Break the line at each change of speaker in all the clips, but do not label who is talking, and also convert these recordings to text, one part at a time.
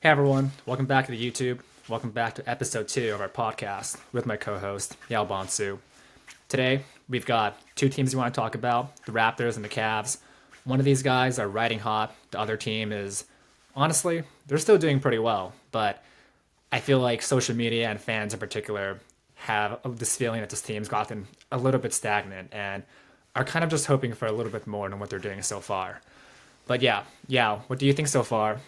Hey everyone, welcome back to the YouTube. Welcome back to episode 2 of our podcast with my co-host, Yaw Bonsu. Today, we've got two teams we want to talk about, the Raptors and the Cavs. One of these guys are riding hot. The other team is, honestly, they're still doing pretty well. But I feel like social media and fans in particular have this feeling that this team's gotten a little bit stagnant and are kind of just hoping for a little bit more than what they're doing so far. But yeah, what do you think so far?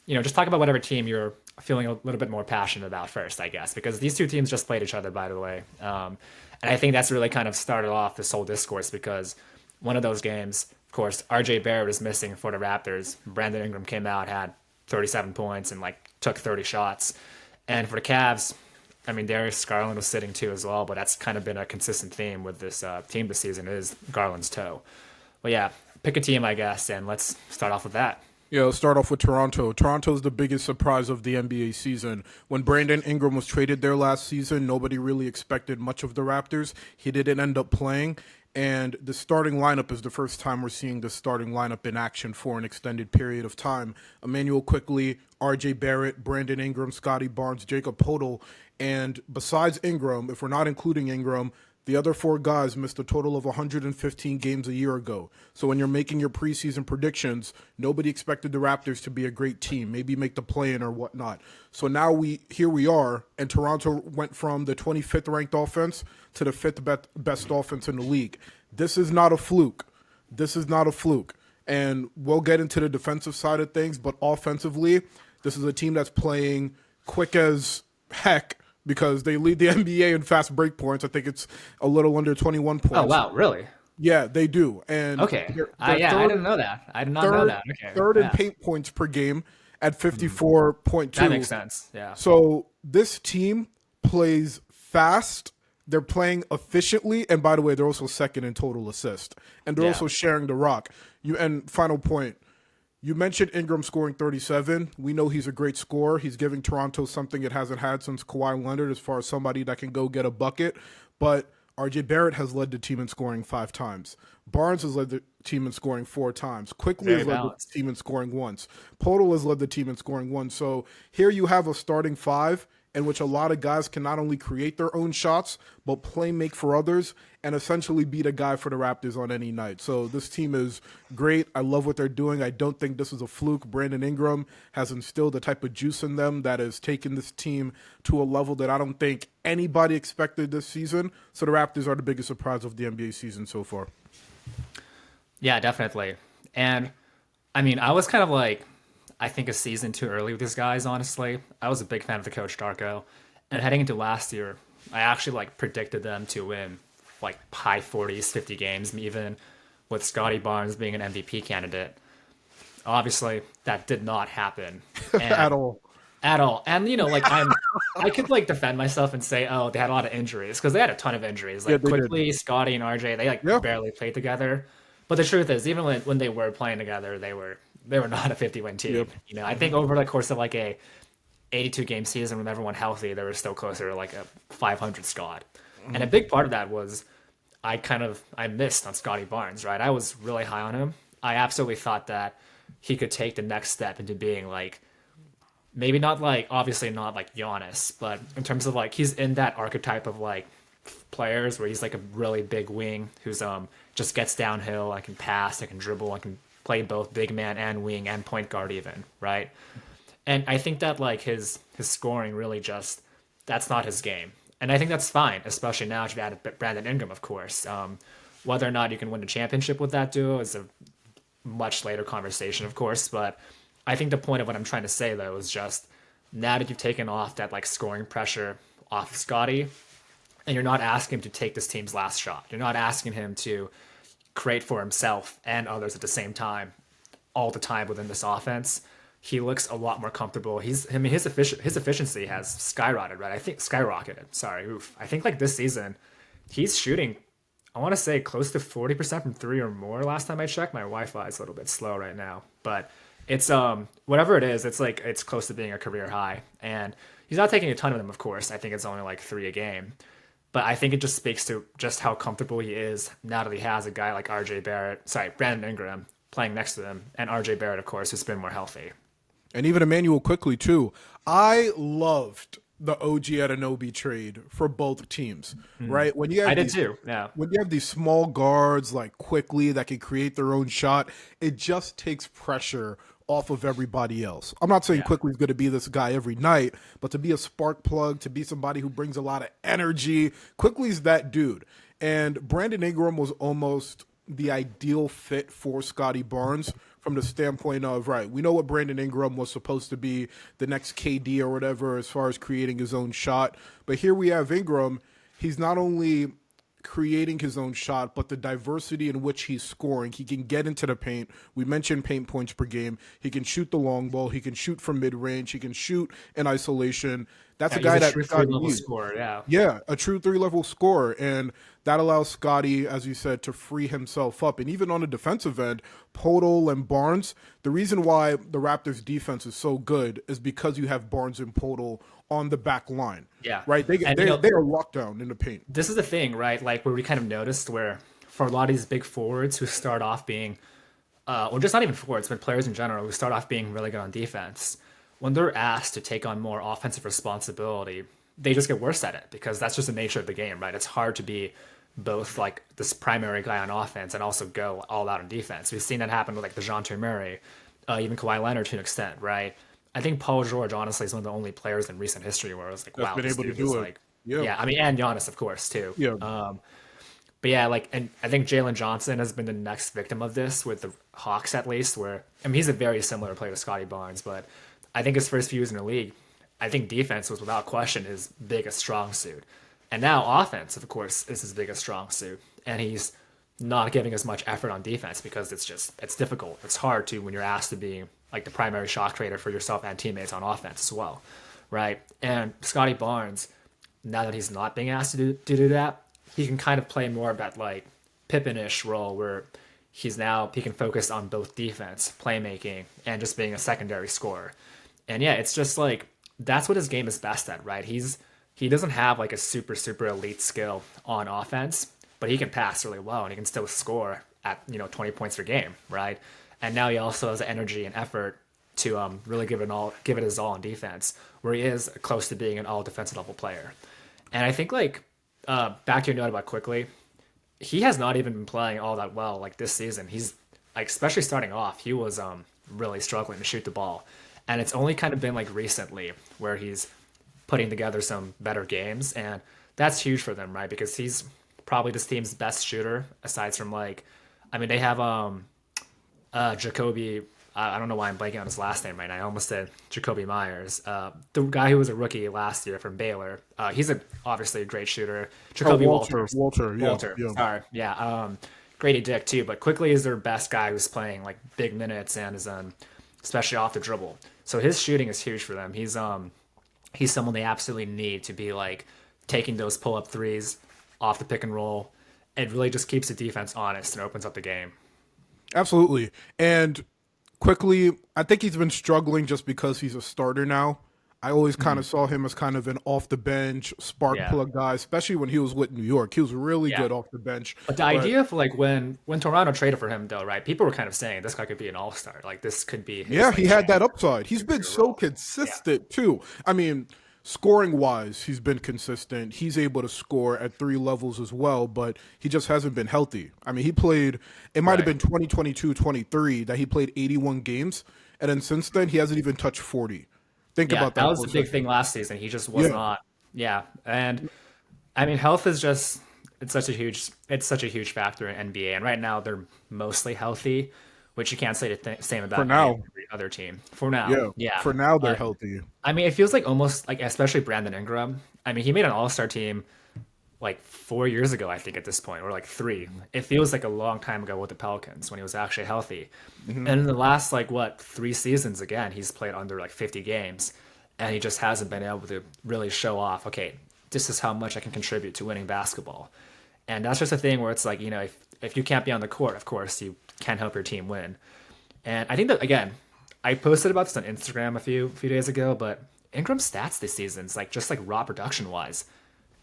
Just talk about whatever team you're feeling a little bit more passionate about first, I guess, because these two teams just played each other, by the way. And I think that's really kind of started off this whole discourse because one of those games, of course, RJ Barrett is missing for the Raptors. Brandon Ingram came out, had 37 points and took 30 shots. And for the Cavs, I mean, Darius Garland was sitting too as well, but that's kind of been a consistent theme with this team this season is Garland's toe. But yeah, pick a team, I guess, and let's start off with that.
Yeah, let's start off with Toronto. Toronto's the biggest surprise of the NBA season. When Brandon Ingram was traded there last season, nobody really expected much of the Raptors. He didn't end up playing, and the starting lineup is the first time we're seeing the starting lineup in action for an extended period of time. Emmanuel Quickley, RJ Barrett, Brandon Ingram, Scotty Barnes, Jacob Poeltl, and besides Ingram, if we're not including Ingram, the other four guys missed a total of 115 games a year ago. So when you're making your preseason predictions, nobody expected the Raptors to be a great team, maybe make the play-in or whatnot. So now here we are, and Toronto went from the 25th ranked offense to the fifth best offense in the league. This is not a fluke. This is not a fluke. And we'll get into the defensive side of things, but offensively, this is a team that's playing quick as heck, because they lead the NBA in fast break points. I think it's a little under 21 points.
Oh, wow, really?
Yeah, they do. And
Okay. I didn't know that. I did not know that. Okay.
Third in
Yeah.
paint points per game at 54.2.
That makes sense. Yeah.
So this team plays fast. They're playing efficiently. And by the way, they're also second in total assist. And they're
Yeah.
also sharing the rock. And final point. You mentioned Ingram scoring 37. We know he's a great scorer. He's giving Toronto something it hasn't had since Kawhi Leonard as far as somebody that can go get a bucket. But RJ Barrett has led the team in scoring 5 times. Barnes has led the team in scoring 4 times. Quickly
Very
has led
balanced.
the team in scoring once. Podol has led the team in scoring once. So here you have a starting 5 in which a lot of guys can not only create their own shots, but play make for others and essentially beat a guy for the Raptors on any night. So this team is great. I love what they're doing. I don't think this is a fluke. Brandon Ingram has instilled the type of juice in them that has taken this team to a level that I don't think anybody expected this season. So the Raptors are the biggest surprise of the NBA season so far.
Yeah, definitely. And I mean, I was kind of I think a season too early with these guys, honestly. I was a big fan of the coach Darko. And heading into last year, I actually predicted them to win high 40s, 50 games, even with Scotty Barnes being an MVP candidate. Obviously, that did not happen. And
At all.
At all. And I could defend myself and say, oh, they had a lot of injuries because they had a ton of injuries.
Yeah, they did.
Quickly, Scotty and RJ, they
Yeah.
barely played together. But the truth is, even when they were playing together, they were not a 50-win team.
Yep.
I think over the course of a 82 game season with everyone healthy, they were still closer to a 500 squad. And a big part of that was I missed on Scotty Barnes, right? I was really high on him. I absolutely thought that he could take the next step into being maybe not obviously not Giannis, but in terms of he's in that archetype of players where he's a really big wing who's just gets downhill. I can pass, I can dribble, I can play both big man and wing and point guard even, right? And I think that his scoring really just that's not his game. And I think that's fine, especially now if you added Brandon Ingram, of course. Whether or not you can win a championship with that duo is a much later conversation, of course. But I think the point of what I'm trying to say, though, is just now that you've taken off that scoring pressure off Scotty, and you're not asking him to take this team's last shot. You're not asking him to create for himself and others at the same time, all the time within this offense. He looks a lot more comfortable. His efficiency has skyrocketed, right? I think skyrocketed. Sorry, oof. I think this season, he's shooting, I want to say close to 40% from 3 or more. Last time I checked, my Wi-Fi is a little bit slow right now, but it's whatever it is, it's close to being a career high. And he's not taking a ton of them, of course. I think it's only 3 a game. But I think it just speaks to just how comfortable he is now that he has a guy like Brandon Ingram playing next to him, and RJ Barrett, of course, who's been more healthy.
And even Emmanuel quickly too. I loved the OG Anunoby trade for both teams, right?
I did too. Yeah.
When you have these small guards like quickly that can create their own shot, it just takes pressure off of everybody else. I'm not saying
Yeah.
Quickly's going to be this guy every night, but to be a spark plug, to be somebody who brings a lot of energy, Quickly's that dude. And Brandon Ingram was almost the ideal fit for Scotty Barnes from the standpoint of, right, we know what Brandon Ingram was supposed to be, the next KD or whatever, as far as creating his own shot. But here we have Ingram. He's not only creating his own shot, but the diversity in which he's scoring. He can get into the paint. We mentioned paint points per game. He can shoot the long ball. He can shoot from mid range. He can shoot in isolation. That's
Yeah,
a
he's
guy
a
that
true
Scotty
three-level
needs.
scorer. Yeah.
Yeah, a true three-level scorer, and that allows Scotty, as you said, to free himself up. And even on the defensive end, Podol and Barnes, the reason why the Raptors' defense is so good is because you have Barnes and Podol on the back line,
Yeah.
right?
And
They are locked down in the paint.
this is the thing, right? Like where we kind of noticed where for a lot of these big forwards who start off being, or just not even forwards, but players in general who start off being really good on defense, when they're asked to take on more offensive responsibility, they just get worse at it because that's just the nature of the game, right? It's hard to be both like this primary guy on offense and also go all out on defense. We've seen that happen with like DeJounte Murray, even Kawhi Leonard to an extent, right? I think Paul George honestly is one of the only players in recent history where I was like,
That's
wow,
been
this
able to
dude
do
is
it.
like,
Yeah,
yeah, I mean, and Giannis of course too.
yeah.
But yeah, like, and I think Jalen Johnson has been the next victim of this with the Hawks, at least. Where I mean, he's a very similar player to Scotty Barnes, but I think his first few years in the league, I think defense was without question his biggest strong suit, and now offense, of course, is his biggest strong suit, and he's not giving as much effort on defense because it's difficult. It's hard to when you're asked to be like the primary shot creator for yourself and teammates on offense as well, right? And Scotty Barnes, now that he's not being asked to do that, he can kind of play more of that like Pippen-ish role where he can focus on both defense, playmaking, and just being a secondary scorer. And yeah, it's just like that's what his game is best at, right? He doesn't have like a super elite skill on offense, but he can pass really well and he can still score at 20 points per game, right? And now he also has the energy and effort to really give it his all on defense, where he is close to being an all defensive level player. And I think like back to your note about quickly, he has not even been playing all that well like this season. He's like especially starting off, he was really struggling to shoot the ball. And it's only kind of been like recently where he's putting together some better games and that's huge for them, right? Because he's probably this team's best shooter aside from like I mean they have Jacoby. I don't know why I'm blanking on his last name right now. I almost said Jacoby Myers, the guy who was a rookie last year from Baylor. He's obviously a great shooter. Jacoby
Yeah,
Walter.
yeah.
Sorry, yeah. Grady Dick too, but quickly is their best guy who's playing like big minutes and is especially off the dribble. So his shooting is huge for them. He's someone they absolutely need to be like taking those pull up threes off the pick and roll. It really just keeps the defense honest and opens up the game.
Absolutely. And quickly, I think he's been struggling just because he's a starter now. I always kind of saw him as kind of an off the bench spark
Yeah.
plug guy, especially when he was with New York. He was really
Yeah.
good off the bench.
But the idea of like when Toronto traded for him though, right? People were kind of saying this guy could be an all-star. Like this could be his,
Yeah,
like,
he had
chance
that
to
upside. He's been
contribute a
so
role. Yeah.
consistent too. I mean, scoring wise, he's been consistent. He's able to score at three levels as well, but he just hasn't been healthy. I mean, he played it might have
Right.
been 2022-23 that he played 81 games, and then since then he hasn't even touched 40. Think
Yeah,
about
that
that
was
for
the
a
big
second.
thing last season. He just was
Yeah.
not. Yeah. And I mean health is just it's such a huge factor in NBA. And right now they're mostly healthy, which you can't say the same
For
about
now.
every other team. For now.
Yeah.
Yeah.
For now they're
But
healthy.
I mean it feels like almost like especially Brandon Ingram. I mean he made an all-star team like 4 years ago, I think, at this point, or like three. It feels like a long time ago with the Pelicans when he was actually healthy. And in the last, like, what, 3 seasons, again, he's played under like 50 games, and he just hasn't been able to really show off, okay, this is how much I can contribute to winning basketball. And that's just a thing where it's like, if you can't be on the court, of course, you can't help your team win. And I think that, again, I posted about this on Instagram a few days ago, but Ingram's stats this season's like just like raw production wise,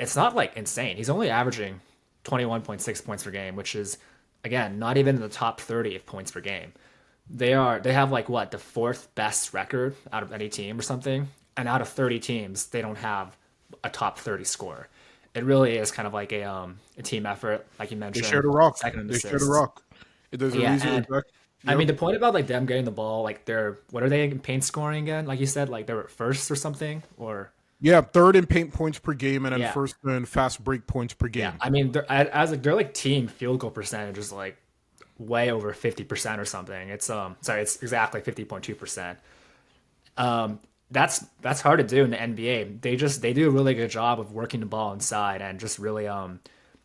it's not like insane. He's only averaging 21.6 points per game, which is again not even in the top 30 of points per game. They have like what, the fourth best record out of any team or something, and out of 30 teams, they don't have a top 30 score. It really is kind of like a team effort, like you
They share
mentioned,
the rock.
second in
They share the
assists.
rock. There's a
Yeah,
reason.
and I
Yep.
mean the point about like them getting the ball, like they're what are they in paint scoring again? Like you said, like they were first or something, or
Yeah, third in paint points per game, and then
yeah,
first in fast break points per
yeah.
game.
I mean, as like their like team field goal percentage is like way over 50% or something. It's sorry, it's exactly 50.2%. That's hard to do in the NBA. They do a really good job of working the ball inside and just really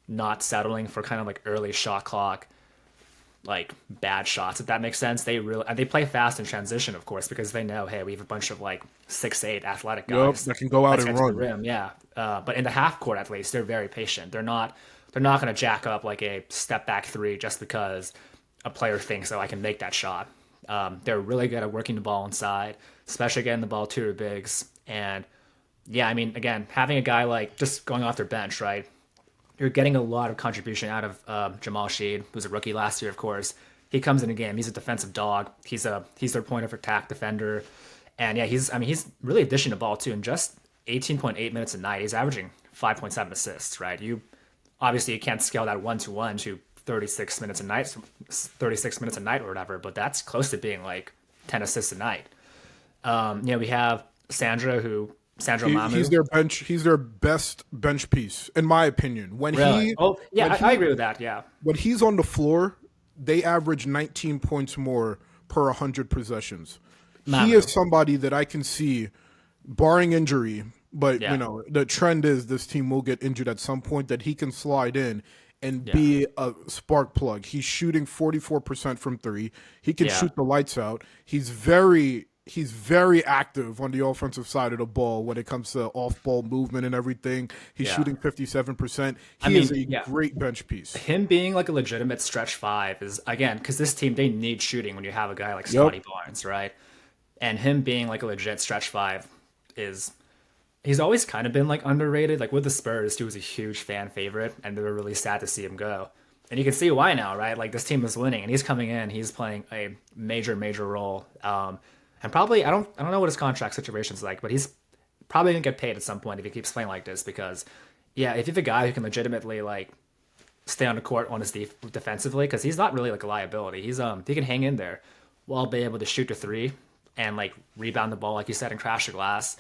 not settling for kind of like early shot clock like bad shots, if that makes sense. They really, and they play fast in transition, of course, because they know, hey, we have a bunch of like 6'8" athletic
Yep,
guys.
that can go out
Let's
and
get to the
run.
rim, yeah. But in the half court, at least, they're very patient. They're not going to jack up like a step back three just because a player thinks, oh, I can make that shot. They're really good at working the ball inside, especially getting the ball to their bigs. And yeah, I mean, again, having a guy like just going off their bench, right? You're getting a lot of contribution out of Jamal Sheed, who's a rookie last year, of course. He comes in a game. He's a defensive dog. He's their point of attack defender, and yeah, he's really dishing the ball too. In just 18.8 minutes a night, he's averaging 5.7 assists. Right? You can't scale that 1-to-1 to 36 minutes a night or whatever, but that's close to being like 10 assists a night. We have Sandro
He's
Mamu.
their bench. He's their best bench piece, in my opinion.
Really? Oh, yeah,
When
I
he
agree with that. Yeah,
when he's on the floor, they average 19 points more per 100 possessions. He
Mamu.
is somebody that I can see, barring injury, but
Yeah.
the trend is this team will get injured at some point, that he can slide in and
Yeah.
be a spark plug. He's shooting 44% from three. He can
Yeah.
shoot the lights out. He's very active on the offensive side of the ball when it comes to off ball movement and everything. He's
Yeah.
shooting 57%.
I
He is
mean,
a
yeah.
great bench piece.
Him being like a legitimate stretch five is again because this team they need shooting when you have a guy like
Yep.
Scotty Barnes, right? And him being like a legit stretch five is he's always kind of been like underrated. Like with the Spurs, he was a huge fan favorite, and they were really sad to see him go. And you can see why now, right? Like this team is winning, and he's coming in. He's playing a major, major role. And probably I don't know what his contract situation's like, but he's probably gonna get paid at some point if he keeps playing like this because, yeah, if you have a guy who can legitimately like stay on the court on his defensively, because he's not really like a liability. He can hang in there while be able to shoot the three and like rebound the ball, like you said, and crash the glass.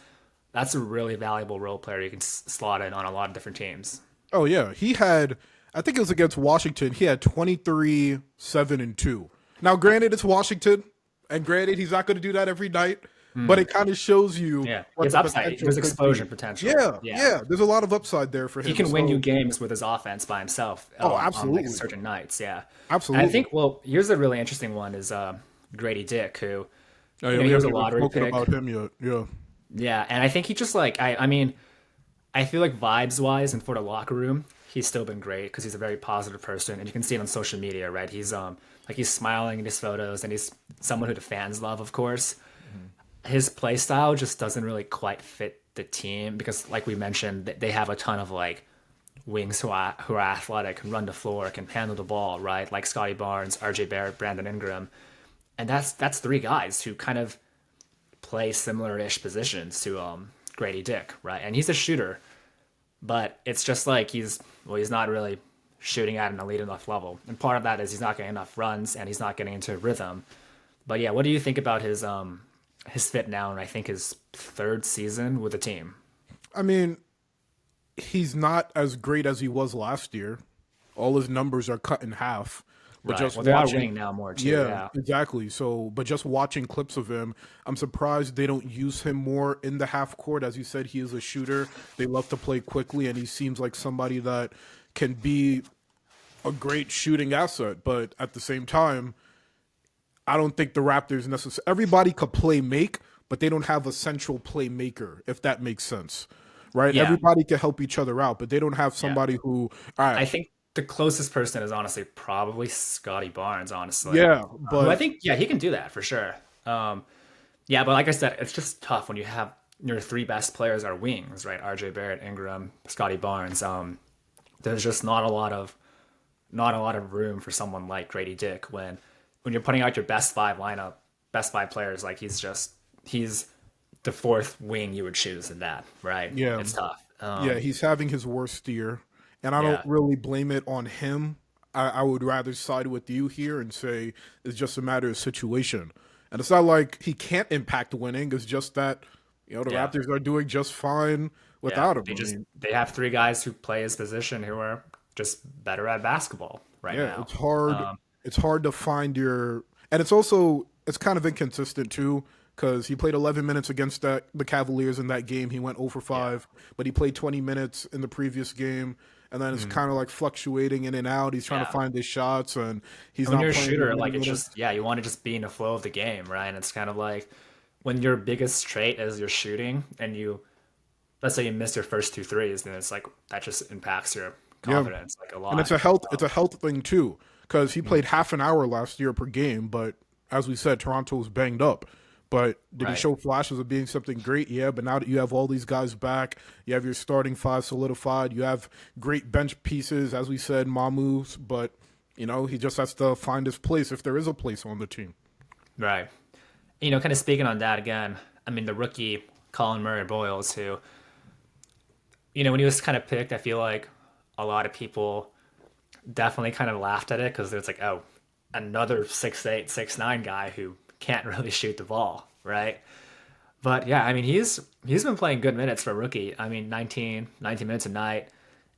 That's a really valuable role player you can slot in on a lot of different teams.
Oh yeah, he had. I think it was against Washington. He had 23, 7, and 2. Now, granted, it's Washington, and granted, he's not going to do that every night. But it kind of shows you
Yeah,
what
it's
the
upside.
potential
There's
could
explosion
be.
potential.
Yeah,
Yeah,
yeah. There's a lot of upside there for
he
him.
can win you
So,
games with his offense by himself
oh,
on like
absolutely,
certain nights. Yeah, and I
absolutely.
think well, here's a really interesting one is Grady Dick, who
Oh yeah, we
he was a
haven't even
lottery
spoken
pick.
about him yet. Yeah,
Yeah, and I think he just like I mean I feel like vibes wise and for the locker room, he's still been great because he's a very positive person, and you can see it on social media, right? He's like he's smiling in his photos, and he's someone who the fans love, of course. His play style just doesn't really quite fit the team because, like we mentioned, they have a ton of like wings who are athletic, can run the floor, can handle the ball, right? Like Scotty Barnes, R.J. Barrett, Brandon Ingram, and that's three guys who kind of play similar-ish positions to Grady Dick, right? And he's a shooter, but it's just like he's not really shooting at an elite enough level. And part of that is he's not getting enough runs and he's not getting into rhythm. But yeah, what do you think about his fit now? And I think his third season with the team.
I mean, he's not as great as he was last year. All his numbers are cut in half. But
Right.
just
Well, they're out
watching,
winning now more too.
yeah,
Yeah.
exactly. So, but just watching clips of him, I'm surprised they don't use him more in the half court. As you said, he is a shooter. They love to play quickly, and he seems like somebody that can be a great shooting asset. But at the same time, I don't think the Raptors necessarily. Everybody could play make, but they don't have a central playmaker, if that makes sense, right?
Yeah.
Everybody can help each other out, but they don't have
Yeah.
somebody who, all
I
right,
think the closest person is honestly probably Scotty Barnes, honestly.
yeah,
Who I
but
think, yeah, he can do that for sure. Yeah, but like I said, it's just tough when you have your three best players are wings, right? RJ Barrett, Ingram, Scotty Barnes. There's just not a lot of room for someone like Grady Dick when when you're putting out your best five lineup, best five players, like he's the fourth wing you would choose in that, right?
Yeah,
It's tough.
yeah, he's having his worst year, and I don't
Yeah,
really blame it on him. I would rather side with you here and say it's just a matter of situation. And it's not like he can't impact winning. It's just that, the
yeah,
Raptors are doing just fine
yeah.
without him. I mean,
They have three guys who play his position who are just better at basketball right
yeah,
now.
it's hard.
Um,
It's hard to find your, and it's kind of inconsistent too because he played 11 minutes against the Cavaliers in that game. He went 0 for
yeah.
5, but he played 20 minutes in the previous game, and then it's
Mhm.
kind of like fluctuating in and out. He's trying to
Yeah.
find his shots, and he's
And when
not
you're a
playing as
shooter,
many
like it's
minutes.
just yeah, you want to just be in the flow of the game, right? And it's kind of like when your biggest trait is your shooting, and you let's say you miss your first two threes, then it's like that just impacts your
Yeah,
confidence like a
and
lot.
it's a health thing too because he played half an hour last year per game, but as we said, Toronto was banged up. But did he
Right.
show flashes of being something great? Yeah, but now that you have all these guys back, you have your starting five solidified, you have great bench pieces, as we said, Mamu's, but he just has to find his place if there is a place on the team.
Right. Kind of speaking on that again, I mean, the rookie Colin Murray Boyles, who, when he was kind of picked, I feel like a lot of people definitely kind of laughed at it because it's like, oh, another 6'8", 6'9" guy who can't really shoot the ball, right? But yeah, I mean, he's been playing good minutes for a rookie. I mean, 19 minutes a night.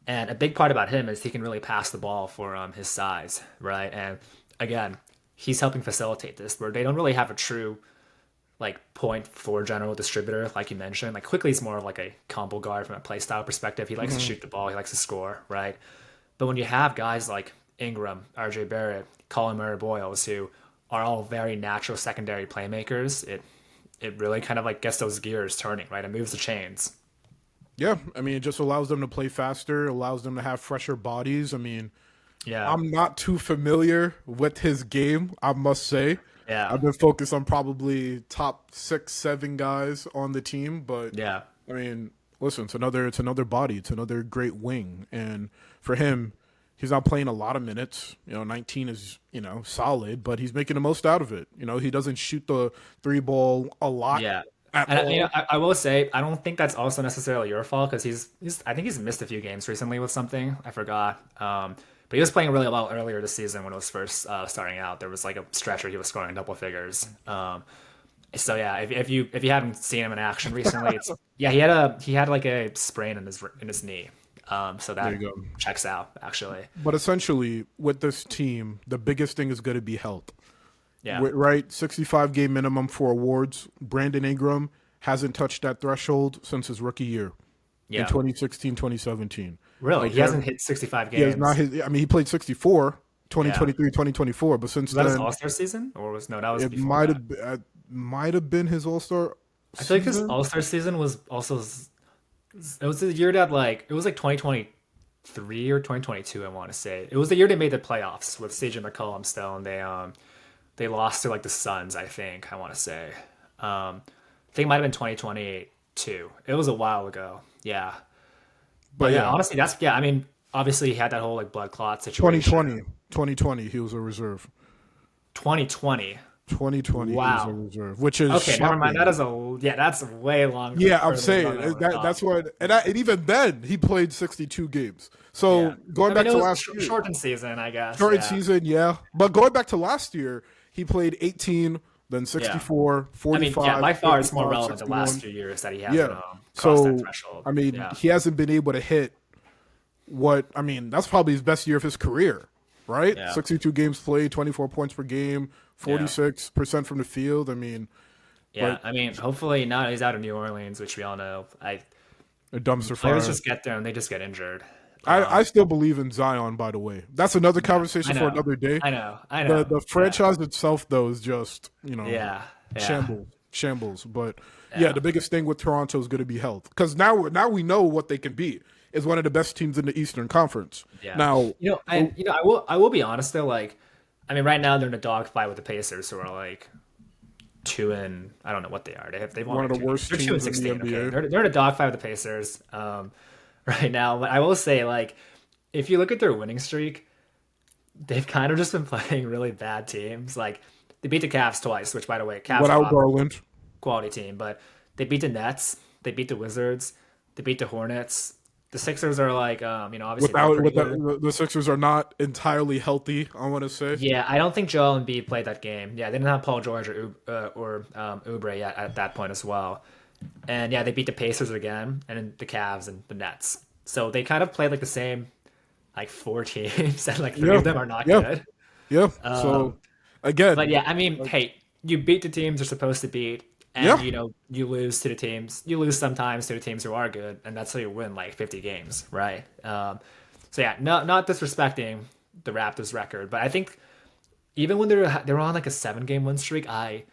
And a big part about him is he can really pass the ball for his size, right? And again, he's helping facilitate this where they don't really have a true like point for general distributor, like you mentioned. Like quickly, more of like a combo guard from a play style perspective. He likes to shoot the ball. He likes to score, right? But when you have guys like Ingram, RJ Barrett, Colin Murray Boyles, who are all very natural secondary playmakers, it really kind of like gets those gears turning, right? It moves the chains.
Yeah, I mean, it just allows them to play faster, allows them to have fresher bodies. I mean,
Yeah,
I'm not too familiar with his game, I must say.
yeah,
I've been focused on probably top 6, 7 guys on the team, but
yeah,
I mean, listen, it's another body, it's another great wing, and for him, he's not playing a lot of minutes. 19 is solid, but he's making the most out of it. He doesn't shoot the three ball a lot
yeah.
at
And
all.
I will say I don't think that's also necessarily your fault because he's I think he's missed a few games recently with something I forgot. But he was playing really well earlier this season when it was first starting out. There was like a stretch where he was scoring double figures. So yeah, if you haven't seen him in action recently, it's yeah he had like a sprain in his knee. So
There
that
you go.
checks out actually.
But essentially, with this team, the biggest thing is going to be health.
Yeah,
Right, 65 game minimum for awards. Brandon Ingram hasn't touched that threshold since his rookie year in
yeah.
2016, 2017.
Really,
Like
he hasn't hit 65
he has not
games.
his. I mean, he played 64,
Yeah,
2023, 2024, but since
was that his
then,
All Star season or was no that was
it
before that.
might have been his All Star
I feel like his
season.
All Star season was also it was the year that like it was like 2023 or 2022 I want to say. It was the year they made the playoffs with CJ McCollum still and they lost to like the Suns I think I want to say. I think it might have been 2022. It was a while ago. Yeah. But
But
yeah,
yeah,
honestly that's yeah, I mean obviously he had that whole like blood clot situation.
2020, he was a reserve.
2020.
2020, he was a
Wow.
reserve, which is
Okay, never mind.
shocking.
That is a yeah, that's way longer
Yeah, I'm
further than
saying
I would have
that's
thought.
what, and even then he played 62 games.
Yeah.
So going
I mean
back
it
to
was a
last year,
shortened season, I guess.
shortened
Yeah.
season, yeah. But going back to last year, he played 18, then
Yeah.
64,
I mean, yeah,
45,
by far it's more
55,
relevant the last
61.
few years that he hasn't
Yeah.
crossed that
So
threshold.
I mean,
Yeah.
he hasn't been able to hit that's probably his best year of his career, right?
Yeah.
62 games played, 24 points per game, 46% from the field. I mean,
Yeah.
but
I mean, hopefully now that he's out of New Orleans, which we all know.
a dumpster
Players
fire.
just get there and they just get injured.
I still believe in Zion, by the way. That's another
I
conversation for
know.
another day.
I know. I
The
know.
the
Yeah.
franchise itself, though, is just,
Yeah. Yeah.
shambles. But yeah,
Yeah.
the biggest thing with Toronto is going to be health. Because now we know what they can be. Is one of the best teams in the Eastern Conference.
Yeah.
Now,
I will be honest though, like I mean right now they're in a dogfight with the Pacers who are like two and I don't know what they are. They've won
one of
like
the
two games.
worst
They're two and
teams in the
16. Okay,
NBA.
they're in a dogfight with the Pacers right now. But I will say like if you look at their winning streak, they've kind of just been playing really bad teams. Like they beat the Cavs twice, which by the way, Cavs are
Without
obviously
Garland,
a quality team, but they beat the Nets, they beat the Wizards, they beat the Hornets. The Sixers are like, obviously they're
without
pretty
with
good.
the Sixers are not entirely healthy. I want to say.
Yeah, I don't think Joel Embiid played that game. Yeah, they didn't have Paul George or Oubre yet at that point as well. And yeah, they beat the Pacers again, and then the Cavs and the Nets. So they kind of played like the same like four teams, and like three
Yeah,
of them are not
yeah,
good.
yeah.
Um,
So again,
but yeah, I mean, hey, you beat the teams you're supposed to beat, and
yeah,
you lose to the teams. You lose sometimes to the teams who are good, and that's how you win like 50 games, right? So yeah, not disrespecting the Raptors record, but I think even when they were on like a 7 game win streak, I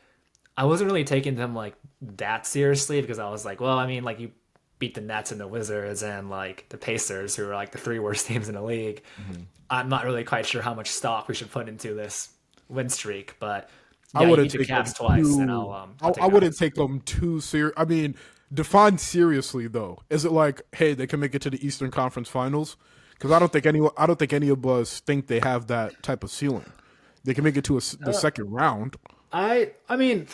wasn't really taking them like that seriously because I was like, well, I mean, like you beat the Nets and the Wizards and like the Pacers, who are like the three worst teams in the league. I'm not really quite sure how much stock we should put into this win streak, but
I
yeah, you
wouldn't
beat the
take them
Cavs twice, and
too.
I'll take
I
that.
wouldn't take them too serious. I mean, define seriously though. Is it like, hey, they can make it to the Eastern Conference Finals? Because I don't think any of us think they have that type of ceiling. They can make it to the second round.
I mean,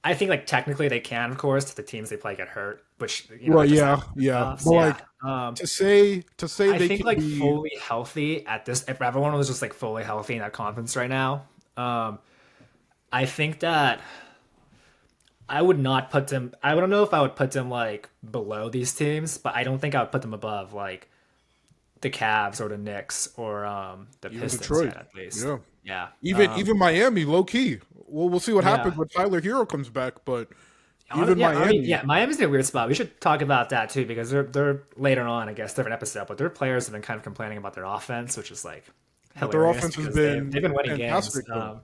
I think like technically they can, of course, if the teams they play get hurt, which
Well,
that just
yeah,
happens in the
yeah.
playoffs.
But
Yeah.
like to say
I
they
think
can
like
be.
fully healthy at this, if everyone was just like fully healthy in that conference right now, I think that I would not put them. I don't know if I would put them like below these teams, but I don't think I would put them above like the Cavs or the Knicks or the
Even
Pistons
Detroit,
yet, at least.
yeah.
Yeah.
Even Miami, low key. Well, we'll see what happens
Yeah.
when Tyler Hero comes back. But even
Yeah, I mean,
Miami,
yeah, Miami's in a weird spot. We should talk about that too because they're later on, I guess, different episode. But their players have been kind of complaining about their offense, which is like
but their
hilarious
offense has
because
been
they've been winning games.
fantastic though.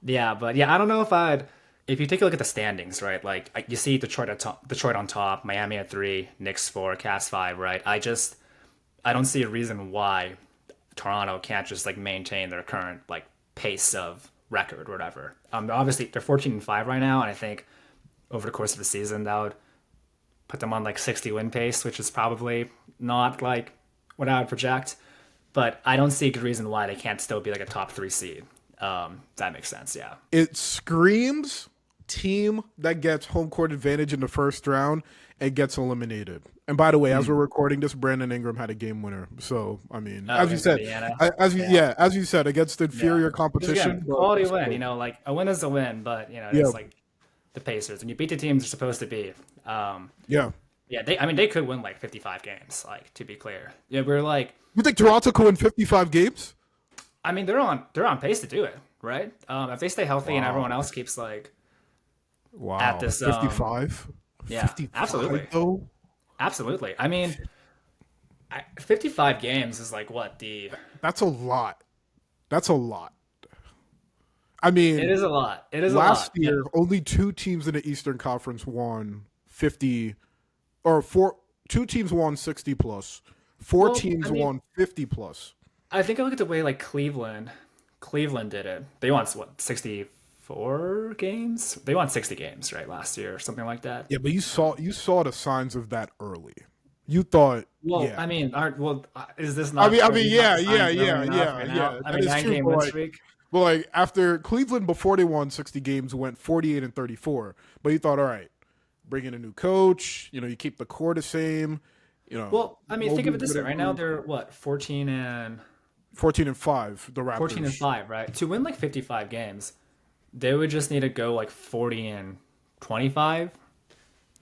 Yeah, but yeah, I don't know if I'd. If you take a look at the standings, right? Like you see Detroit on top, Miami at 3, Knicks 4, Cavs 5, right? I don't see a reason why Toronto can't just like maintain their current like pace of record or whatever. Obviously they're 14-5 right now, and I think over the course of the season that would put them on like 60 win pace, which is probably not like what I would project. But I don't see a good reason why they can't still be like a top 3 seed. That makes sense, yeah.
It screams team that gets home court advantage in the first round and gets eliminated. And by the way, as we're recording this, Brandon Ingram had a game winner. So I mean,
Oh,
as you
against
said,
Indiana. Yeah.
as you said, against
Yeah.
inferior
Which
competition.
again,
But
quality win. Like a win is a win, but
yeah,
it's like the Pacers, and you beat the teams you're supposed to beat.
yeah.
Yeah, they could win like 55 games. Like to be clear, yeah, we're like,
You think Toronto could win 55 games?
I mean, they're on pace to do it, right? If they stay healthy and everyone else keeps like at
Wow,
this,
55.
yeah,
55
absolutely,
though.
absolutely. I mean, 55 games is like what the.
That's a lot. That's a lot. I mean,
It is a lot. It is a
last
lot. Yeah.
year, only 2 teams in the Eastern Conference won 50, or 2 teams won 60 plus. Four
Well,
teams
I mean,
won 50 plus.
I think I look at the way like Cleveland did it. They won what 64 games? They won 60 games right last year or something like that.
Yeah, but you saw the signs of that early. You thought,
Well,
yeah.
I mean, is this
I
not?
mean,
Are these not
yeah,
the
yeah,
signs
yeah,
early enough
yeah,
right
yeah.
now? I
That
mean,
is
nine
true.
game
But
win
like,
streak.
after Cleveland, before they won 60 games, went 48 and 34. But you thought, all right, bring in a new coach. You keep the core the same.
Well, I mean,
we'll
think of
do
it this way. Right now,
whatever.
they're what
14 and 5. The
14 and
Raptors.
5, right? To win like 55 games, they would just need to go like 40 and 25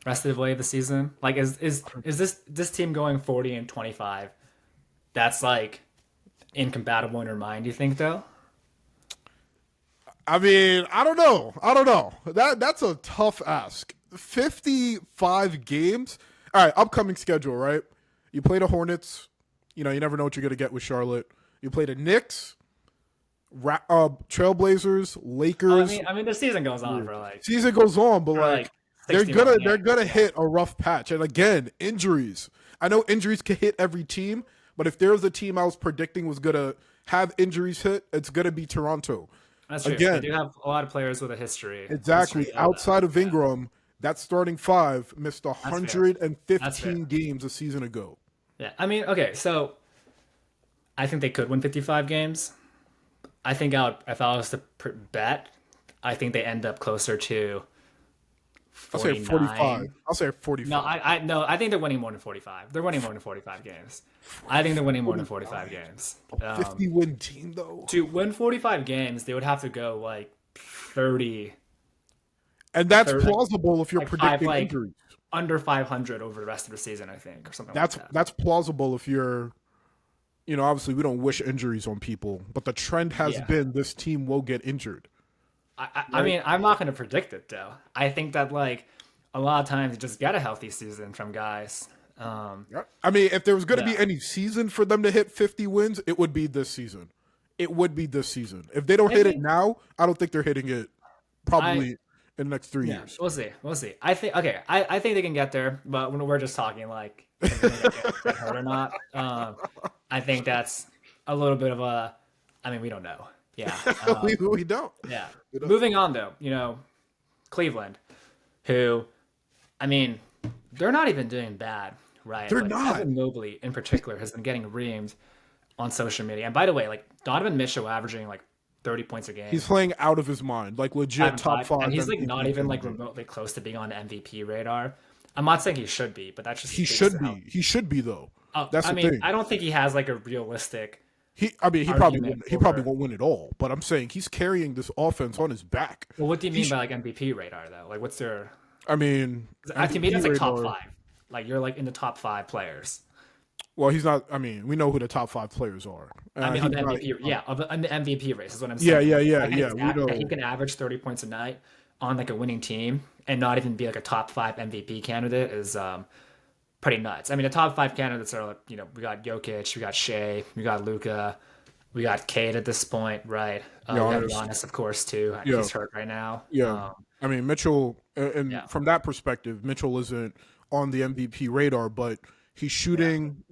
rest of the way of the season. Like, is this team going 40 and 25? That's like incompatible in your mind. You think though?
I mean, I don't know. That's a tough ask. 55 games. All right, upcoming schedule, right? You play the Hornets. You never know what you're going to get with Charlotte. You play the Knicks, Trailblazers, Lakers.
I mean, the season goes on for like
Season goes on, but
like
they're
61
they're
games.
gonna hit a rough patch. And again, injuries. I know injuries can hit every team, but if there's a team I was predicting was gonna have injuries hit, it's gonna be Toronto.
That's true.
Again,
They do have a lot of players with a
exactly.
history of that.
Outside of
Yeah,
Ingram, that starting five missed
that's fair. That's fair.
115 games a season ago.
Yeah, I mean, okay, so I think they could win 55 games. I think if I was to bet, I think they end up closer to
I'll say 45.
49.
I'll say
No,
45.
I think they're winning more than 45. They're winning more than 45 games. I think they're winning more than 45
49.
games.
50 win team though.
To win 45 games, they would have to go like 30,
And that's
30
plausible if you're
like five,
predicting
like
injuries.
under 500 over the rest of the season, I think, or something like that.
That's plausible if you're, obviously we don't wish injuries on people, but the trend has
Yeah.
been this team will get injured.
I mean, I'm not going to predict it though. I think that like a lot of times you just get a healthy season from guys.
I mean, if there was going to be
Yeah.
any season for them to hit 50 wins, it would be this season. It would be this season. If they don't
I
hit it
think
now, I don't think they're hitting it
I
probably in the next 3
yeah,
years.
we'll see. We'll see. I think okay. I think they can get there, but when we're just talking like if they're gonna get hurt or not, I think that's a little bit of a. I mean, we don't know. Yeah.
We don't.
Yeah.
We don't.
Moving on though, Cleveland, who, I mean, they're not even doing bad, right?
They're
Like
not.
Evan Mobley in particular has been getting reamed on social media. And by the way, like Donovan Mitchell averaging like 30 points a game,
He's playing out of his mind, like legit top five.
and he's like not
MVP
even like
candidate.
remotely close to being on the MVP radar. I'm not saying he should be, but that just
He
speaks
should
to how.
be. He should be though.
Oh,
That's
I
the
mean,
thing.
I don't think he has like a realistic
I mean, he probably
argument
won't, he probably
for.
won't win it all, but I'm saying he's carrying this offense on his back.
Well, what do you
He
mean
sh-
by like MVP radar though? Like, what's their?
I mean,
To me,
MVP
that's like top
radar.
five. Like you're like in the top five players.
Well, he's not. I mean, we know who the top five players are.
I mean,
He's
on the
not-
MVP, yeah, on the MVP race is what I'm
Yeah,
saying.
yeah, yeah,
Like,
yeah. We know.
that he can average 30 points a night on like a winning team and not even be like a top five MVP candidate is pretty nuts. I mean, the top five candidates are like, we got Jokic, we got Shea, we got Luca, we got Cade at this point, right? We got
Giannis.
Giannis, of course, too.
Yeah,
He's hurt right now.
yeah. I mean, Mitchell, and
Yeah,
from that perspective, Mitchell isn't on the MVP radar, but he's shooting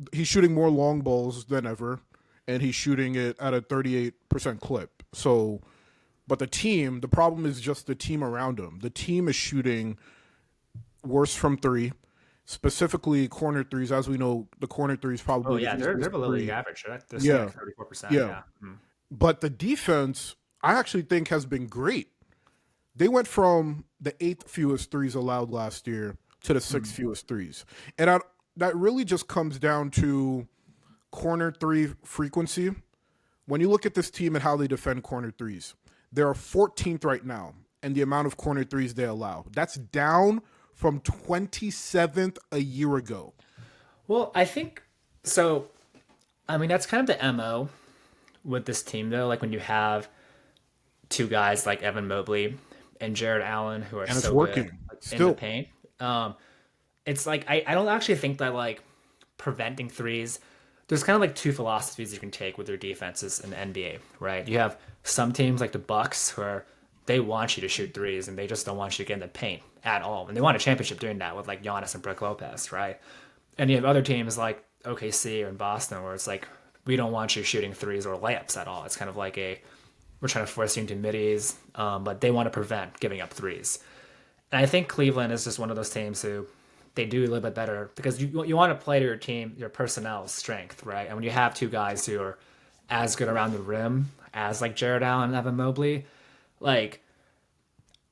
more long balls than ever, and he's shooting it at a 38% clip. So, but the problem is just the team around him. The team is shooting worse from three, specifically corner threes. As we know, the corner three is
oh
probably the
yeah, they're
easiest
below league
three.
average. Right? They're
Yeah,
like 34%.
yeah.
Yeah.
But the defense, I actually think, has been great. They went from the eighth fewest threes allowed last year to the sixth fewest threes. And that really just comes down to corner three frequency. When you look at this team and how they defend corner threes, they're 14th right now in the amount of corner threes they allow. That's down from 27th a year ago.
Well, I think so. I mean, that's kind of the MO with this team, though. Like when you have two guys like Evan Mobley and Jared Allen who are
And it's
so
working.
good like, in the
Still.
paint. It's like I don't actually think that like preventing threes. There's kind of like two philosophies you can take with their defenses in the NBA, right? You have some teams like the Bucks where they want you to shoot threes and they just don't want you to get in the paint at all, and they won a championship doing that with like Giannis and Brook Lopez, right? And you have other teams like OKC or in Boston where it's like we don't want you shooting threes or layups at all. It's kind of like we're trying to force you into middies, but they want to prevent giving up threes. And I think Cleveland is just one of those teams who they do a little bit better because you want to play to your team, your personnel strength, right? And when you have two guys who are as good around the rim as like Jared Allen and Evan Mobley, like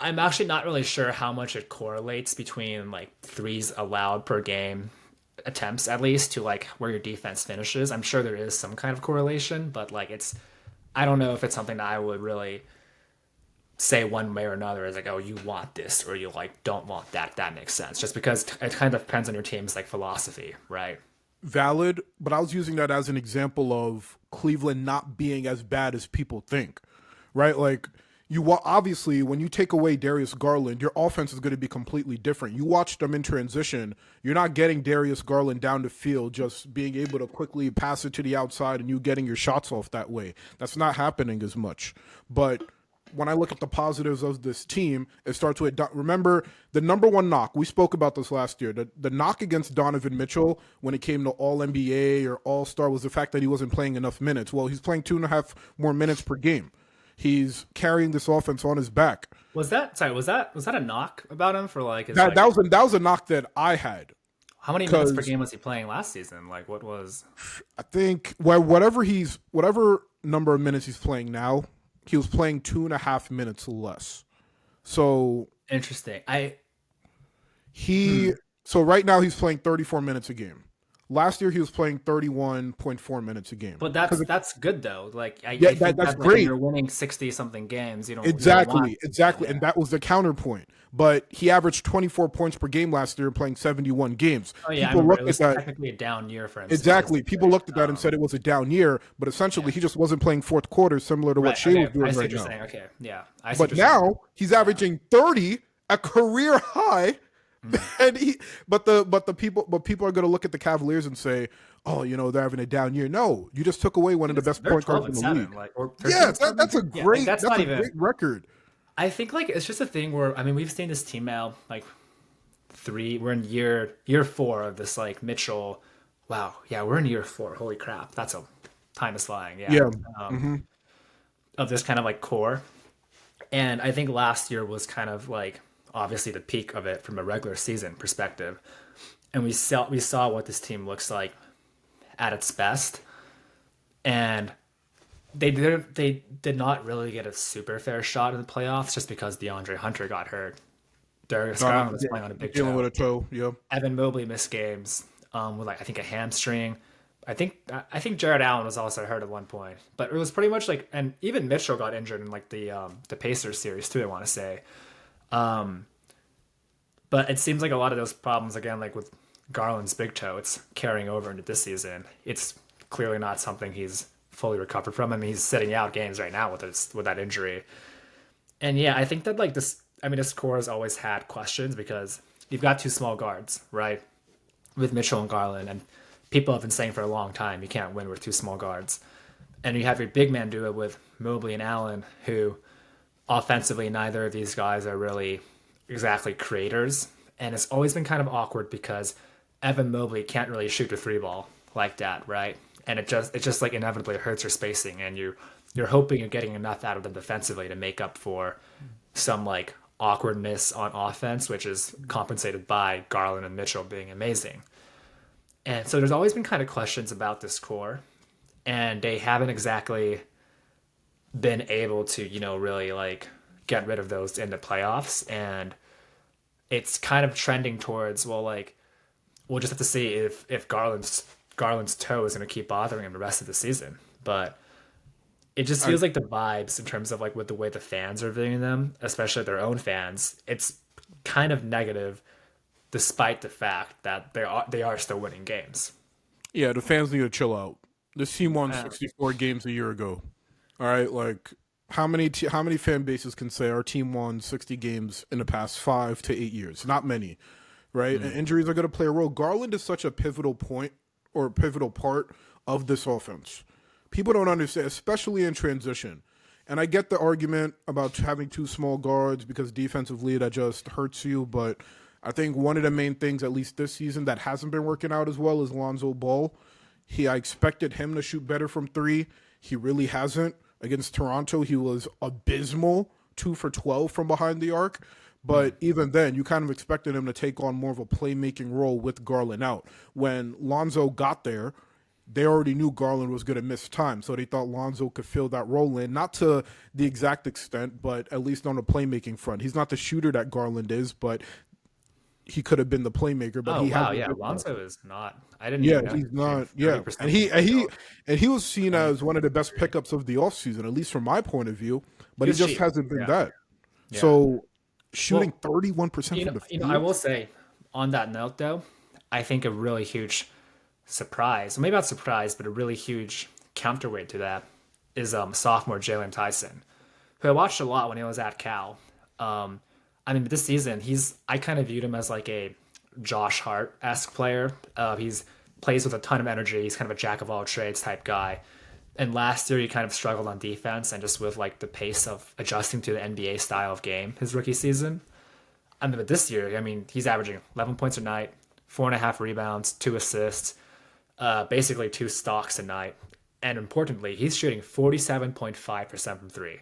I'm actually not really sure how much it correlates between like threes allowed per game attempts at least to like where your defense finishes. I'm sure there is some kind of correlation, but like I don't know if it's something that I would really say one way or another is like, oh, you want this or you like don't want that. If that makes sense. Just because it kind of depends on your team's like philosophy, right?
Valid, but I was using that as an example of Cleveland not being as bad as people think, right? Like obviously when you take away Darius Garland, your offense is going to be completely different. You watch them in transition, you're not getting Darius Garland down the field just being able to quickly pass it to the outside and you getting your shots off that way. That's not happening as much. But when I look at the positives of this team, it starts with remember the number one knock. We spoke about this last year. The knock against Donovan Mitchell when it came to All NBA or All Star was the fact that he wasn't playing enough minutes. Well, he's playing 2.5 more minutes per game. He's carrying this offense on his back.
Was that a knock about him for like his
That
like
was a knock that I had.
How many minutes per
because
game was he playing last season? Like, what was
I think whatever number of minutes he's playing now, he was playing 2.5 minutes less. So
interesting?
he
Hmm.
so right now he's playing 34 minutes a game. Last year he was playing 31.4 minutes a game.
But
Because
that's good though. Like,
yeah,
I think
that's
that like when
great.
you're winning 60 something games, you don't want,
Exactly,
yeah.
and that was the counterpoint. But he averaged 24 points per game last year, playing 71 games.
Oh yeah, I
People
remember it
looked at
was
that.
technically a down year for him
Exactly. People
statistically.
looked at that and said it was a down year, but essentially
Yeah.
he just wasn't playing fourth quarter, similar to what
Right.
Shea was
Okay. I
doing
see
right
what you're
now.
saying. Okay. Yeah. I see what
But
you're saying.
now he's
Yeah.
averaging 30, a career high,
Mm.
and people are going to look at the Cavaliers and say, "Oh, they're having a down year." No, you just took away one of the best
They're
point
12
guards in
and
the
7,
league.
like, or 13
Yeah,
and 7. Yeah. Like
that's a great record.
I think like it's just a thing where I mean we've seen this team now like we're in year 4 of this like Mitchell. Wow. Yeah, we're in year 4. Holy crap. That's a time is flying. Yeah.
Yeah.
Um,
Hmm.
of this kind of like core. And I think last year was kind of like obviously the peak of it from a regular season perspective. And we saw what this team looks like at its best. And they did not really get a super fair shot in the playoffs just because DeAndre Hunter got hurt. Darius Garland was playing on a big
Dealing with
toe.
a toe. Yeah.
Evan Mobley missed games with like I think a hamstring. I think Jared Allen was also hurt at one point, but it was pretty much like, and even Mitchell got injured in like the Pacers series too. I want to say, but it seems like a lot of those problems again, like with Garland's big toe, it's carrying over into this season. It's clearly not something he's fully recovered from. I mean, he's sitting out games right now with that injury. And yeah, I think that like this, I mean, this core has always had questions because you've got two small guards, right? With Mitchell and Garland, and people have been saying for a long time you can't win with two small guards. And you have your big man duo with Mobley and Allen, who offensively neither of these guys are really exactly creators, and it's always been kind of awkward because Evan Mobley can't really shoot the three ball like that, right? And it just like inevitably hurts your spacing, and you're hoping you're getting enough out of them defensively to make up for some like awkwardness on offense, which is compensated by Garland and Mitchell being amazing. And so there's always been kind of questions about this core, and they haven't exactly been able to, really like get rid of those in the playoffs. And it's kind of trending towards, well, like we'll just have to see if Garland's toe is going to keep bothering him the rest of the season. But it just
I,
feels like the vibes in terms of like with the way the fans are viewing them, especially their own fans, it's kind of negative despite the fact that they are still winning games.
yeah, the fans need to chill out. This team won
Uh,
64 games a year ago. All right, like how many fan bases can say our team won 60 games in the past 5 to 8 years? Not many, right? And injuries are going to play a role. Garland is such a pivotal point or pivotal part of this offense. People don't understand, especially in transition. And I get the argument about having two small guards because defensively that just hurts you. But I think one of the main things, at least this season, that hasn't been working out as well is Lonzo Ball. I expected him to shoot better from three. He really hasn't. Against Toronto, he was abysmal, 2 for 12 from behind the arc. But even then, you kind of expected him to take on more of a playmaking role with Garland out. When Lonzo got there, they already knew Garland was going to miss time, so they thought Lonzo could fill that role in. Not to the exact extent, but at least on the playmaking front. He's not the shooter that Garland is, but he could have been the playmaker. But
oh
he
wow,
hasn't
yeah,
been that.
Lonzo is not. I didn't
Yeah,
even know he
he's
was shooting
not. Yeah,
30%
and
from
he
the
and he
field.
and he was seen
And
as one of the best pickups of the offseason, at least from my point of view.
he
But he
was
just
cheap.
hasn't been
Yeah,
that.
yeah.
So shooting
Well,
31% from the
I
field.
will say on that note though, I think a really huge surprise, or maybe not surprise, but a really huge counterweight to that is sophomore Jalen Tyson, who I watched a lot when he was at Cal. Um, I mean, this season I kind of viewed him as like a Josh Hart esque player. He's plays with a ton of energy. He's kind of a jack of all trades type guy. And last year he kind of struggled on defense and just with like the pace of adjusting to the NBA style of game his rookie season. I mean, but this year, I mean, he's averaging 11 points a night, 4.5 rebounds, 2 assists, basically 2 stocks a night. And importantly, he's shooting 47.5% from three.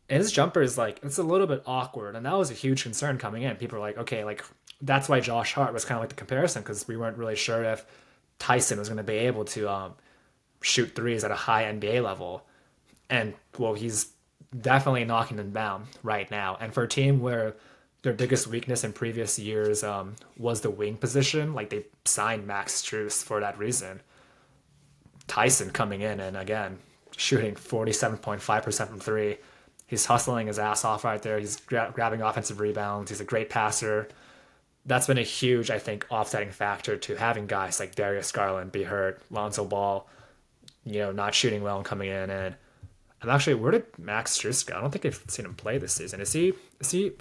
And his jumper is like, it's a little bit awkward. And that was a huge concern coming in. People are like, okay, like, that's why Josh Hart was kind of like the comparison because we weren't really sure if Tyson was going to be able to shoot threes at a high NBA level. And well, he's definitely knocking them down right now. And for a team where their biggest weakness in previous years was the wing position, like they signed Max Strus for that reason. Tyson coming in and again shooting 47.5% from three. He's hustling his ass off right there. He's grabbing offensive rebounds. He's a great passer. That's been a huge, I think, offsetting factor to having guys like Darius Garland be hurt, Lonzo Ball, not shooting well and coming in. And I'm actually, where did Max Strus go? I don't think I've seen him play this season. Is he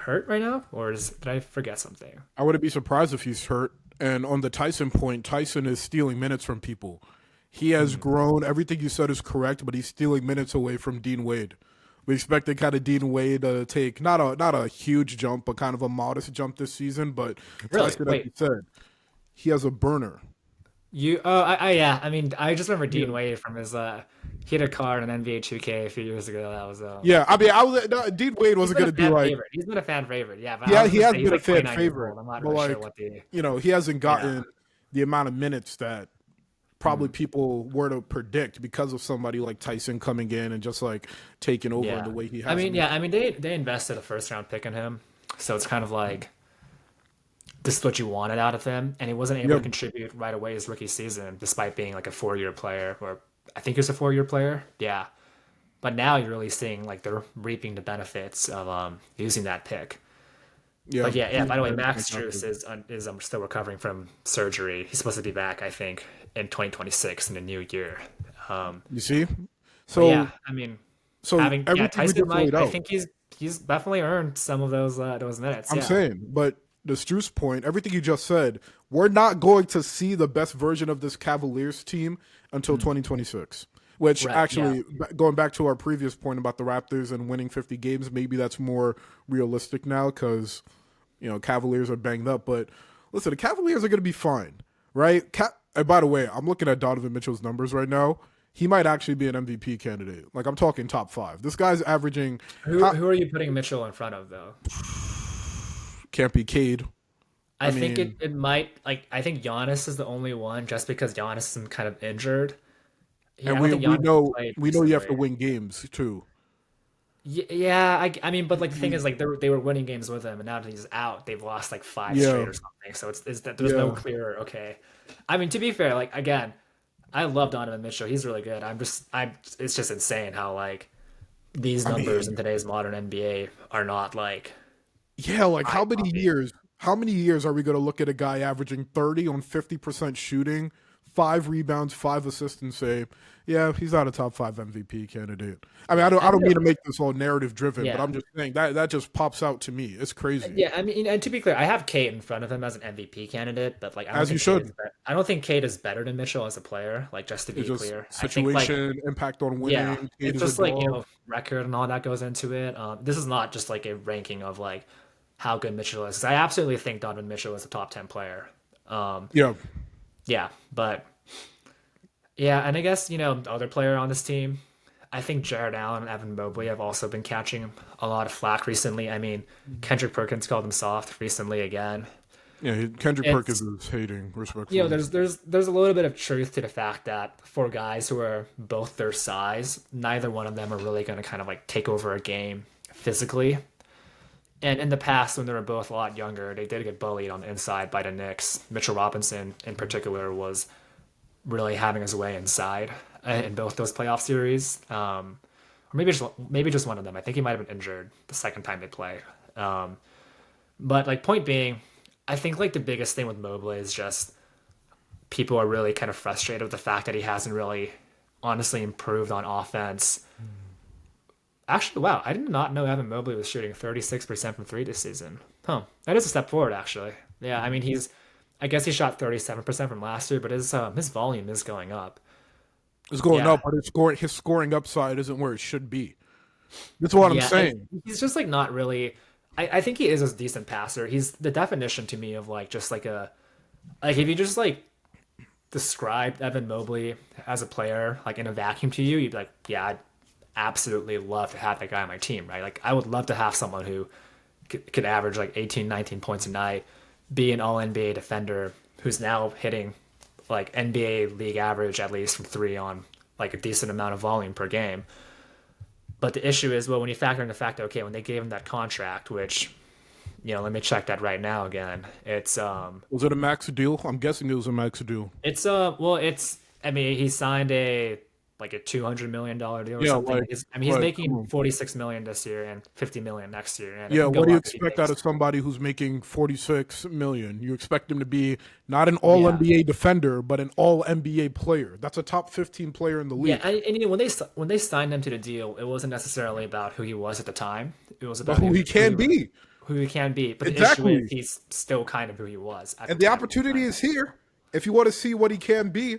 hurt right now, or did I forget something?
I wouldn't be surprised if he's hurt. And on the Tyson point, Tyson is stealing minutes from people. He has grown. Everything you said is correct, but he's stealing minutes away from Dean Wade. We expected kind of Dean Wade to take not a huge jump, but kind of a modest jump this season. But
Really?
Tyson, as you
Wait,
said, he has a burner.
you? Oh, yeah. I mean, I just remember
Yeah.
Dean Wade from his he had a card in NBA 2K a few years ago. That was
Yeah, I mean, I was no, Dean Wade
he's
wasn't
been a
going to be
fan
like,
favorite. He's been a fan favorite. Yeah, but I
yeah,
was
he
gonna
has
say he's
been a
like
fan
29 years
favorite,
old. I'm not
but
really sure
like,
what the
he hasn't
yeah.
gotten the amount of minutes that probably people were to predict because of somebody like Tyson coming in and just like taking over in the
Yeah.
way he
I
has.
mean, yeah, I mean they invested a first round pick in him. So it's kind of like this is what you wanted out of him. And he wasn't able to
Yep.
contribute right away his rookie season, despite being like a 4 year player, or I think he was a 4 year player. Yeah. But now you're really seeing like they're reaping the benefits of using that pick.
Yeah,
But yeah, yeah.
he's
By the way,
very
Max
fantastic.
Strus is still recovering from surgery. He's supposed to be back, I think, in 2026 in the new year. Um,
You see,
but yeah,
so
I mean,
so everything we
Tyson
just
might.
laid
I
out.
think he's definitely earned some of those minutes.
I'm
Yeah.
saying, but the Struce point, everything you just said, we're not going to see the best version of this Cavaliers team until 2026. Which
Right. Yeah.
actually, going back to our previous point about the Raptors and winning 50 games, maybe that's more realistic now because Cavaliers are banged up. But listen, the Cavaliers are going to be fine, right? And by the way, I'm looking at Donovan Mitchell's numbers right now. He might actually be an MVP candidate. Like I'm talking top five. This guy's averaging.
Who are you putting Mitchell in front of though?
Can't be Cade. I
I think
mean,
it might like I think Giannis is the only one just because Giannis is kind of injured. Yeah,
and
I don't
we
think
we
Giannis has
know
played
we know you have to
recently.
win games too.
Yeah, I mean, but like the thing is, like they were winning games with him, and now that he's out, they've lost like five
Yeah,
straight or something. So it's that there's no
yeah.
clear okay. I mean, to be fair, like again, I love Donovan Mitchell. He's really good. I'm. It's just insane how like these
I
numbers in
mean,
today's modern NBA are not like
yeah. Like
eye
how many
popping.
years? How many years are we going to look at a guy averaging 30 on 50% shooting, 5 rebounds, 5 assists, and say, yeah, he's not a top five MVP candidate? I mean,
Yeah,
I
and
don't mean to make this all narrative driven, but
yeah,
I'm just saying that just pops out to me. It's crazy,
yeah. I mean, and to be clear, I have Kate in front of him as an MVP candidate, but like
as you should.
I don't think Kate is better than Mitchell as a player. Like just to
It's
be
just
clear, I think like
situation, impact on
yeah,
winning. Cade
it's
is a
just like
dog.
record and all that goes into it. This is not just like a ranking of like how good Mitchell is. 'Cause I absolutely think Donovan Mitchell is a top 10 player.
Yeah,
Yeah, but yeah, and I guess the other player on this team, I think Jared Allen and Evan Mobley have also been catching a lot of flack recently. I mean, Kendrick Perkins called him soft recently again.
yeah. Kendrick Perkins
It's
is hating respectfully.
there's a little bit of truth to the fact that for guys who are both their size, neither one of them are really going to kind of like take over a game physically. And in the past, when they were both a lot younger, they did get bullied on the inside by the Knicks. Mitchell Robinson, in particular, was really having his way inside in both those playoff series. Or maybe just one of them. I think he might have been injured the second time they play. Um, but like point being, I think like the biggest thing with Mobley is just people are really kind of frustrated with the fact that he hasn't really honestly improved on offense. Actually, wow, I did not know Evan Mobley was shooting 36% from three this season. Huh. That is a step forward, actually. Yeah, I mean, I guess he shot 37% from last year, but his volume is going up.
It's going
Yeah.
up, but his scoring upside isn't where it should be. That's what I'm
Yeah,
saying.
he's just like not really. I think he is a decent passer. He's the definition to me of like just like if you just like described Evan Mobley as a player like in a vacuum to you, you'd be like, yeah, I'd absolutely love to have that guy on my team, right? Like I would love to have someone who could average like 18, 19 points a night, be an all NBA defender who's now hitting like NBA league average at least from three on like a decent amount of volume per game. But the issue is, well, when you factor in the fact that okay, when they gave him that contract, which let me check that right now again.
Was it a max deal? I'm guessing it was a max deal.
It's I mean he signed a like a $200 million deal or
Yeah,
something.
like,
He's
come
making
on.
46 million this year and 50 million next year, and it
Yeah,
can
what
go
do you
up if he
expect out
takes.
of somebody who's making 46 million? You expect him to be not an all
Yeah,
NBA defender, but an all NBA player. That's a top 15 player in the
yeah,
league.
and when they signed him to the deal, it wasn't necessarily about who he was at the time. It was
But
about
who he can be.
who he can be. But the issue is
Exactly.
he's still kind of who he was at the
And the
time when they
opportunity
signed
is
him.
here. If you want to see what he can be,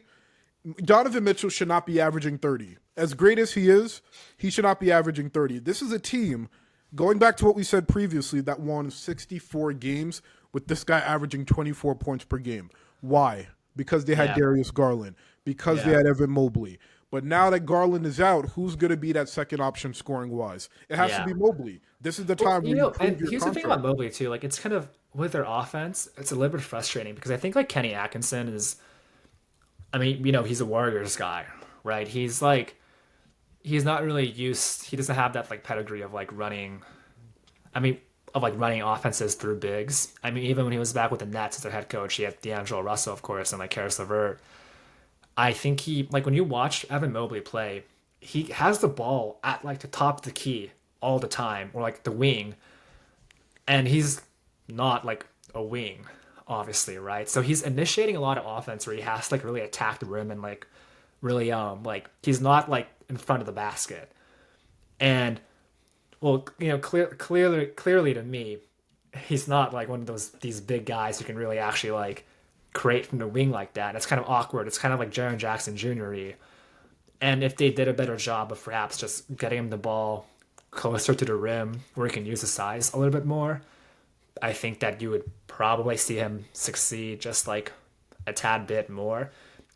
Donovan Mitchell should not be averaging 30. As great as he is, he should not be averaging 30. This is a team, going back to what we said previously, that won 64 games with this guy averaging 24 points per game. Why? Because they had
Yeah,
Darius Garland, because they
yeah,
had Evan Mobley. But now that Garland is out, who's going to be that second option scoring wise? It has to
yeah.
be Mobley. This is the
Well,
time where you prove
and
your
here's the thing about
contract.
Mobley too. Like, it's kind of with their offense, it's a little bit frustrating because I think like Kenny Atkinson is. I mean, he's a Warriors guy, right? He's not really used. He doesn't have that like pedigree of like running. I mean, of like running offenses through bigs. I mean, even when he was back with the Nets as their head coach, he had D'Angelo Russell, of course, and like Karis LeVert. I think he like when you watch Evan Mobley play, he has the ball at like the top of the key all the time, or like the wing, and he's not like a wing, obviously, right? So he's initiating a lot of offense where he has to like really attack the rim and like really like he's not like in front of the basket. And well, clearly to me, he's not like one of these big guys who can really actually like create from the wing like that. It's kind of awkward. It's kind of like Jaren Jackson Jr. -y. And if they did a better job of perhaps just getting him the ball closer to the rim where he can use his size a little bit more, I think that you would probably see him succeed just like a tad bit more.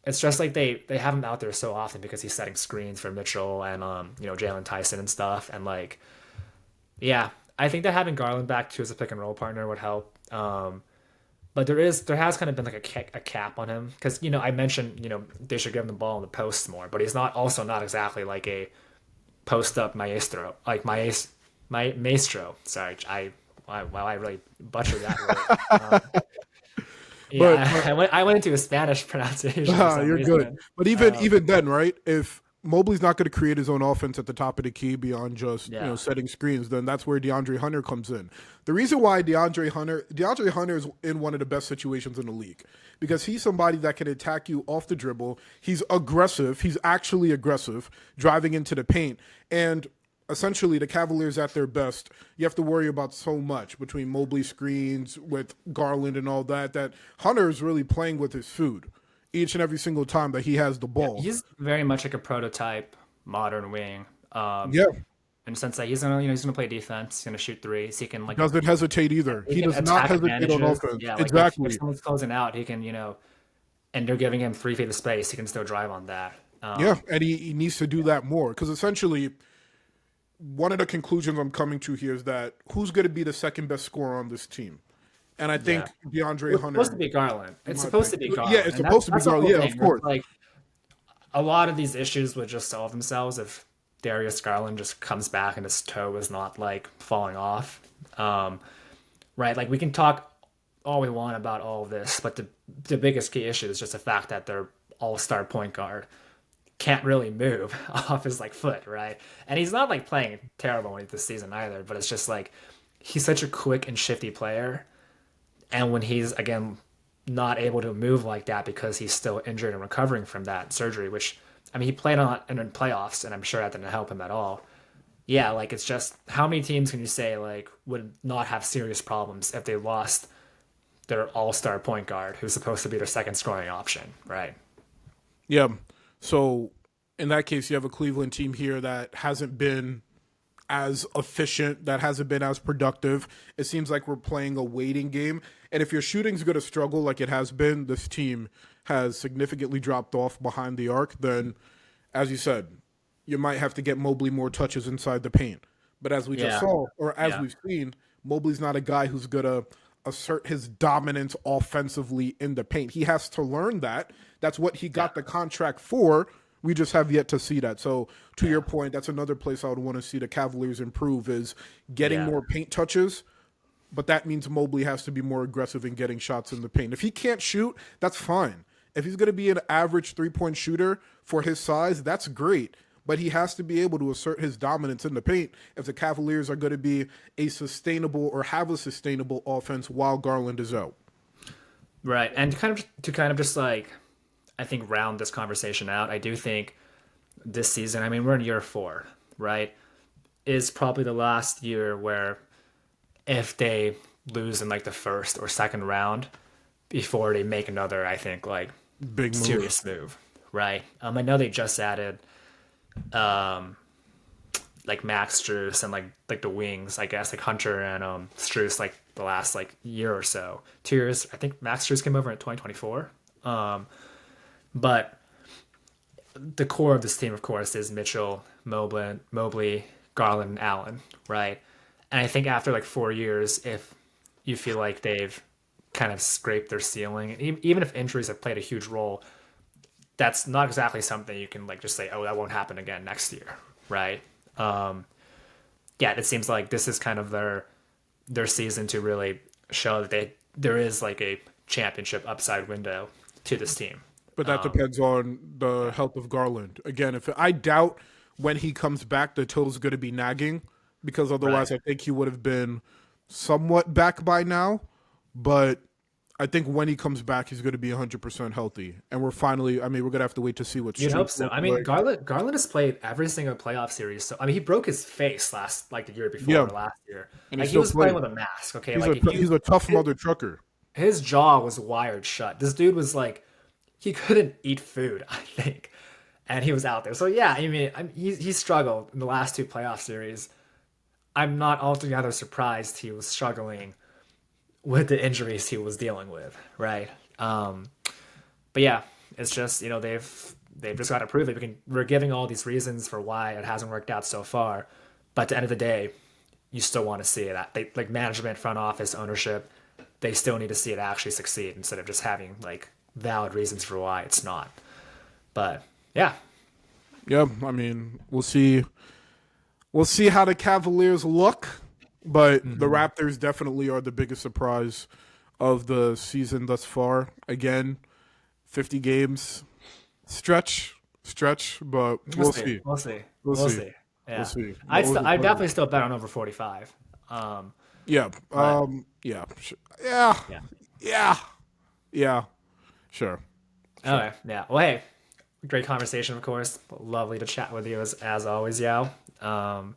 It's just like they have him out there so often because he's setting screens for Mitchell and Jalen Tyson and stuff. And like, yeah, I think that having Garland back too as a pick and roll partner would help. But there has kind of been like a cap on him because I mentioned they should give him the ball in the post more, but he's not exactly like a post up maestro like my maestro. Sorry, I really butchered that word.
But,
Yeah, I went into a Spanish pronunciation for some
you're good.
reason.
But even
Um,
even then, right? If Mobley's not going to create his own offense at the top of the key beyond just
yeah,
setting screens, then that's where DeAndre Hunter comes in. The reason why DeAndre Hunter is in one of the best situations in the league because he's somebody that can attack you off the dribble. He's aggressive. He's actually aggressive, driving into the paint. And essentially, the Cavaliers at their best, you have to worry about so much between Mobley screens with Garland and all that. That Hunter is really playing with his food each and every single time that he has the
yeah,
ball.
he's very much like a prototype modern wing.
Yeah,
In the sense that he's gonna play defense, he's gonna shoot threes, he can like
doesn't hesitate either.
he
He
can
does not
attack
hesitate on
advantages.
offense.
Yeah, like if
Exactly.
someone's closing out, he can and they're giving him 3 feet of space, he can still drive on that.
Yeah, and he needs to do that more because essentially, one of the conclusions I'm coming to here is that who's going to be the second best scorer on this team? And I
Yeah,
think DeAndre
it's supposed to
Hunter,
be Garland.
in
It's
my
supposed to
opinion.
be
Yeah,
Garland,
it's
and
supposed to be
that's the
Garland.
whole
Yeah, of
thing. Where
course.
it's like a lot of these issues would just solve themselves if Darius Garland just comes back and his toe is not like falling off. Um, right? Like we can talk all we want about all of this, but the biggest key issue is just the fact that their all-star point guard can't really move off his like foot, right? And he's not like playing terrible this season either, but it's just like he's such a quick and shifty player, and when he's again not able to move like that because he's still injured and recovering from that surgery, which I mean he played on in playoffs, and I'm sure that didn't help him at all. Yeah, like it's just how many teams can you say like would not have serious problems if they lost their all-star point guard who's supposed to be their second scoring option, right?
Yeah. So in that case, you have a Cleveland team here that hasn't been as efficient, that hasn't been as productive. It seems like we're playing a waiting game. And if your shooting's going to struggle like it has been, this team has significantly dropped off behind the arc, then, as you said, you might have to get Mobley more touches inside the paint. But as we just
Yeah,
saw, or as
yeah,
we've seen, Mobley's not a guy who's going to assert his dominance offensively in the paint. He has to learn that. That's what he
Yeah.
got the contract for. We just have yet to see that. So to your
Yeah.
point, that's another place I would want to see the Cavaliers improve is getting
Yeah.
more paint touches. But that means Mobley has to be more aggressive in getting shots in the paint. If he can't shoot, that's fine. If he's going to be an average 3-point shooter for his size, that's great. But he has to be able to assert his dominance in the paint if the Cavaliers are going to be a sustainable or have a sustainable offense while Garland is out.
Right. And kind of just like I think round this conversation out, I do think this season, I mean, we're in year 4, right? Is probably the last year where if they lose in like the first or second round before they make another, I think like
Big move.
serious move, right? I know they just added like Max Struess and like the wings, I guess, like Hunter and Struess like the last like year or so, 2 years. I think Max Struess came over in 2024. But the core of this team, of course, is Mitchell, Mobley, Garland, and Allen, right? And I think after like 4 years, if you feel like they've kind of scraped their ceiling, even if injuries have played a huge role, that's not exactly something you can like just say, oh, that won't happen again next year, right? Yeah, it seems like this is kind of their season to really show that there is like a championship upside window to this team.
But that depends on the health of Garland. Again, if I doubt when he comes back, the toe's going to be nagging because otherwise
Right.
I think he would have been somewhat back by now. But I think when he comes back, he's going to be 100% healthy. And we're finally, I mean, we're going to have to wait to see what
You'd hope
streaks
so.
look
I mean,
like.
Garland has played every single playoff series. So I mean, he broke his face like the year before
Yeah,
or last year.
and he
Like he
still
was playing
played.
with a mask. Okay,
He's
like if
he's
you
a tough mother trucker.
his jaw was wired shut. This dude was like he couldn't eat food, I think, and he was out there. So yeah, I mean, he struggled in the last 2 playoff series. I'm not altogether surprised he was struggling with the injuries he was dealing with, right? But yeah, it's just they've just got to prove it. We're giving all these reasons for why it hasn't worked out so far, but at the end of the day, you still want to see it. They like management, front office, ownership. They still need to see it actually succeed instead of just having like valid reasons for why it's not. But yeah,
Yeah, I mean, we'll see. We'll see how the Cavaliers look, but the Raptors definitely are the biggest surprise of the season thus far. Again, 50 games, stretch, but
we'll
we'll
see.
see.
We'll see.
We'll
We'll
see.
see.
We'll
Yeah,
see.
I definitely still bet on over 45. Um,
Yeah.
but
Yeah. Yeah.
yeah.
Yeah. Yeah. Sure.
Okay. Yeah. Well, hey, great conversation, of course. Lovely to chat with you as always, Yao. But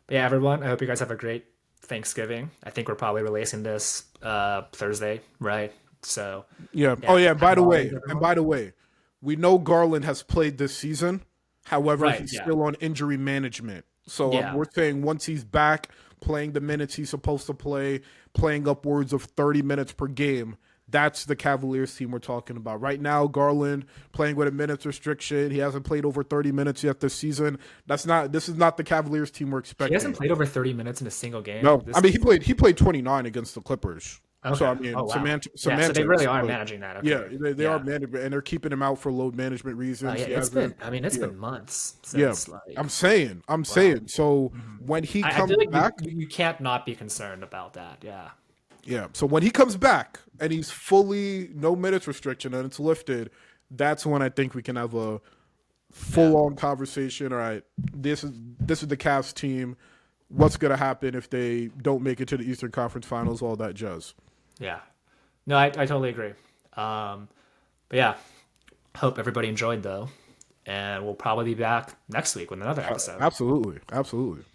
yeah, everyone, I hope you guys have a great Thanksgiving. I think we're probably releasing this Thursday, right? So
Yeah. Oh
yeah,
yeah.
happy holidays,
And
everyone.
by the way, we know Garland has played this season. However,
Right.
he's
Yeah.
still on injury management. So
Yeah.
we're saying once he's back playing the minutes he's supposed to play, playing upwards of 30 minutes per game, that's the Cavaliers team we're talking about. Right now, Garland playing with a minutes restriction. He hasn't played over 30 minutes yet this season. This is not the Cavaliers team we're
He hasn't
expecting.
played over 30 minutes in a single game.
No, I mean he played 29 against the Clippers. So
Okay.
I mean
Oh wow. Yeah. So they
semantics,
really are
but
managing that.
yeah,
Okay.
they are
Yeah.
management and they're keeping him out for load management reasons.
Yeah.
He
It's been.
hasn't.
I mean, it's
Yeah,
been months
yeah.
since like.
I'm
Wow.
saying. So when he
I
comes
feel like
back,
you can't not be concerned about that. Yeah.
yeah. So when he comes back and he's fully no minutes restriction and it's lifted, that's when I think we can have a
Yeah.
full on conversation. All right, this is the Cavs team. What's gonna happen if they don't make it to the Eastern Conference Finals? All that jazz.
Yeah. No, I totally agree. But yeah, hope everybody enjoyed though, and we'll probably be back next week with another episode.
Absolutely, absolutely.